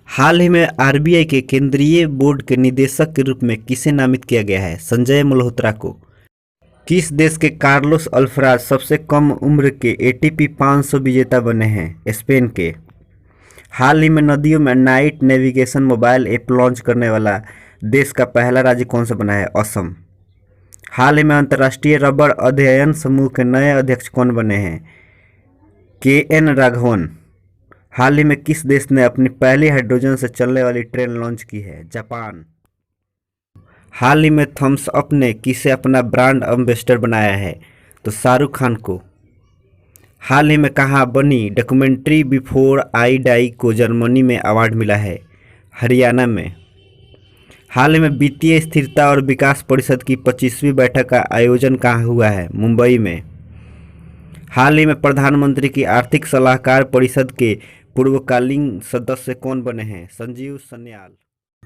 हाल ही में आरबीआई के केंद्रीय बोर्ड के निदेशक के रूप में किसे नामित किया गया है? संजय मल्होत्रा को। किस देश के कार्लोस अल्फराज सबसे कम उम्र के एटीपी 500 विजेता बने हैं? स्पेन के। हाल ही में नदियों में night navigation mobile app launch करने वाला देश का पहला राज्य कौन सा बना है? असम। हाल ही में अंतर्राष्ट्रीय रबड़ अध्ययन समूह के नए अध्यक्ष कौन बने हैं? के.एन. राघवन। हाल ही में किस देश ने अपनी पहली हाइड्रोजन से चलने वाली ट्रेन लॉन्च की है? जापान। हाल ही में थम्स अप ने किसे अपना ब्रांड एम्बेसडर बनाया है? तो शाहरुख खान को। हाल ही में कहाँ बनी डॉक्यूमेंट्री बिफोर आई डाई को जर्मनी में अवार्ड मिला है? हरियाणा में। हाल ही में वित्तीय स्थिरता और विकास परिषद की 25वीं बैठक का आयोजन कहाँ हुआ है? मुंबई में। हाल ही में प्रधानमंत्री की आर्थिक सलाहकार परिषद के पूर्वकालीन सदस्य कौन बने हैं? संजीव सन्याल।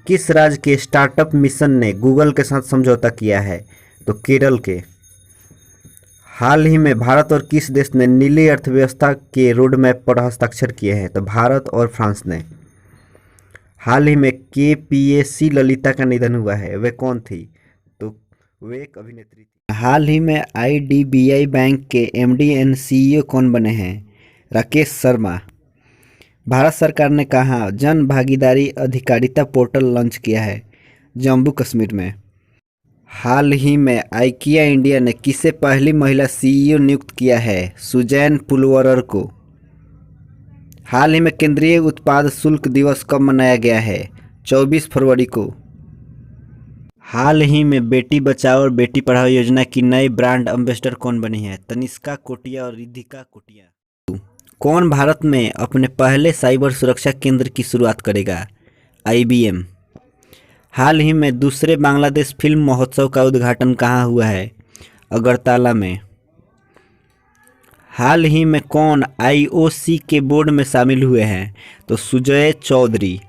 किस राज्य के स्टार्टअप मिशन ने गूगल के साथ समझौता किया है? तो केरल के। हाल ही में भारत और किस देश ने नीली अर्थव्यवस्था के रोड मैप पर हस्ताक्षर किए हैं? तो भारत और फ्रांस ने। हाल ही में के.पी.ए.सी. ललिता का निधन हुआ है, वे कौन थी? तो वे एक अभिनेत्री थी। हाल ही में आई.डी.बी.आई. बैंक के एमडी एंड सीईओ कौन बने हैं? राकेश शर्मा। भारत सरकार ने कहा जन भागीदारी अधिकारिता पोर्टल लॉन्च किया है? जम्मू कश्मीर में। हाल ही में आइकिया इंडिया ने किसे पहली महिला सीईओ नियुक्त किया है? सुजैन पुलवरर को। हाल ही में केंद्रीय उत्पाद शुल्क दिवस कब मनाया गया है? 24 फरवरी को। हाल ही में बेटी बचाओ और बेटी पढ़ाओ योजना की नई ब्रांड एम्बेसडर कौन बनी है? तनिष्का कोटिया और रिधिका कोटिया। कौन भारत में अपने पहले साइबर सुरक्षा केंद्र की शुरुआत करेगा? आईबीएम। हाल ही में दूसरे बांग्लादेश फिल्म महोत्सव का उद्घाटन कहाँ हुआ है? अगरतला में। हाल ही में कौन आईओसी के बोर्ड में शामिल हुए हैं? तो सुजय चौधरी।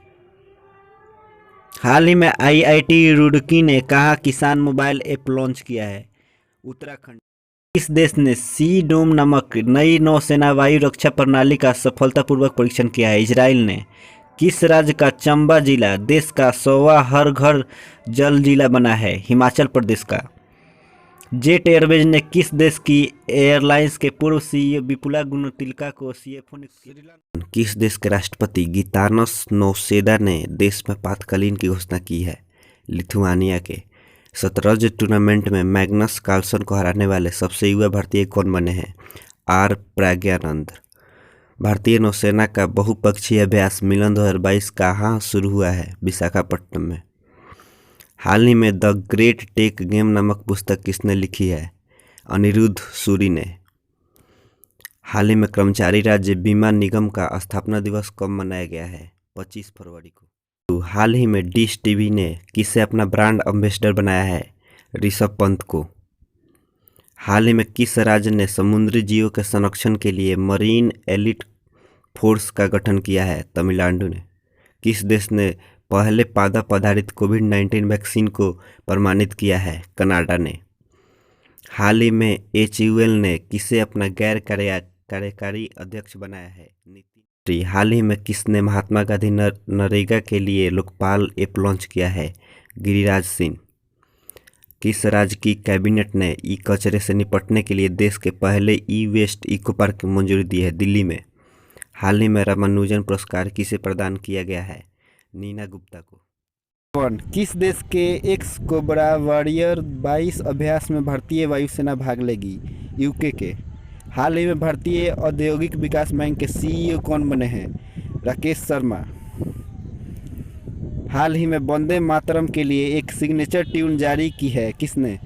हाल ही में आईआईटी रुड़की ने कहाँ किसान मोबाइल ऐप लॉन्च किया है? उत्तराखंड। किस देश ने सी डोम नामक नई नौसेना वायु रक्षा प्रणाली का सफलतापूर्वक परीक्षण किया है? इजराइल ने। किस राज्य का चंबा जिला देश का 100वां हर घर जल जिला बना है? हिमाचल प्रदेश का। जेट एयरवेज ने किस देश की एयरलाइंस के पूर्व सीईओ विपुला गुणतिलका को सीएफओ नियुक्त किया? किस देश के राष्ट्रपति गितानस नौसेदा ने देश में आपातकालीन की घोषणा की है? लिथुआनिया के। शतरंज टूर्नामेंट में मैग्नस कार्लसन को हराने वाले सबसे युवा भारतीय कौन बने हैं? आर प्रज्ञानंद। भारतीय नौसेना का बहुपक्षीय अभ्यास मिलन 2022 कहाँ शुरू हुआ है? विशाखापट्टनम में। हाल ही में द ग्रेट टेक गेम नामक पुस्तक किसने लिखी है? अनिरुद्ध सूरी ने। हाल ही में कर्मचारी राज्य बीमा निगम का स्थापना दिवस कब मनाया गया है? 25 फरवरी को। हाल ही में डिश टीवी ने किसे अपना ब्रांड एम्बेसडर बनाया है? ऋषभ पंत को। हाल ही में किस राज्य ने समुद्री जीवों के संरक्षण के लिए मरीन एलिट फोर्स का गठन किया है? तमिलनाडु ने। किस देश ने पहले पादप आधारित कोविड-19 वैक्सीन को प्रमाणित किया है? कनाडा ने। हाल ही में एचयूएल ने किसे अपना गैर कार्यकारी अध्यक्ष बनाया है? नीति। हाल ही में किसने महात्मा गांधी नरेगा के लिए लोकपाल ऐप लॉन्च किया है? गिरिराज सिंह। किस राज्य की कैबिनेट ने ई कचरे से निपटने के लिए देश के पहले ई वेस्ट इको पार्क की मंजूरी दी है? दिल्ली में। हाल ही में रामानुजन पुरस्कार किसे प्रदान किया गया है? नीना गुप्ता को। किस देश के एक्स कोबरा वॉरियर 22 अभ्यास में भारतीय वायुसेना भाग लेगी? यूके के। हाल ही में भारतीय औद्योगिक विकास बैंक के सीईओ कौन बने हैं? राकेश शर्मा। हाल ही में वंदे मातरम के लिए एक सिग्नेचर ट्यून जारी की है? किसने?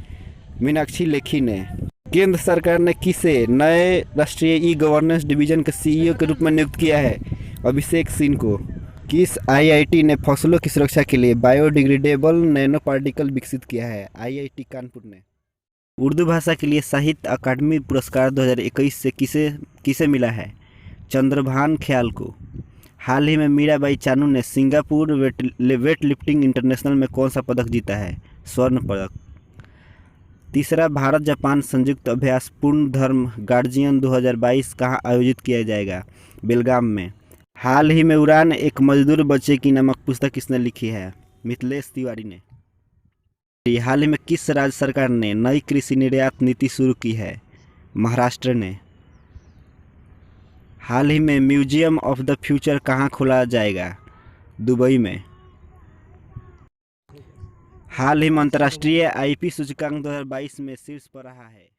मीनाक्षी लेखी ने। केंद्र सरकार ने किसे नए राष्ट्रीय ई गवर्नेंस डिवीजन के सीईओ के रूप में नियुक्त किया है? अभिषेक सिंह को। किस आईआईटी ने फसलों की सुरक्षा के लिए बायोडिग्रेडेबल नैनो पार्टिकल विकसित किया है? आईआईटी कानपुर ने। उर्दू भाषा के लिए साहित्य अकादमी पुरस्कार 2021 से किसे मिला है? चंद्रभान ख्याल को। हाल ही में मीराबाई चानू ने सिंगापुर वेट लिफ्टिंग इंटरनेशनल में कौन सा पदक जीता है? स्वर्ण पदक। तीसरा भारत जापान संयुक्त अभ्यास पूर्ण धर्म गार्जियन 2022 कहाँ आयोजित किया जाएगा? बेलगाम में। हाल ही में उड़ान एक मजदूर बच्चे की नामक पुस्तक किसने लिखी है? मिथिलेश तिवारी ने। हाल ही में किस राज्य सरकार ने नई कृषि निर्यात नीति शुरू की है? महाराष्ट्र ने। हाल ही में म्यूजियम ऑफ द फ्यूचर कहाँ खोला जाएगा? दुबई में। हाल ही में अंतर्राष्ट्रीय आईपी सूचकांक 2022 में शीर्ष पर रहा है।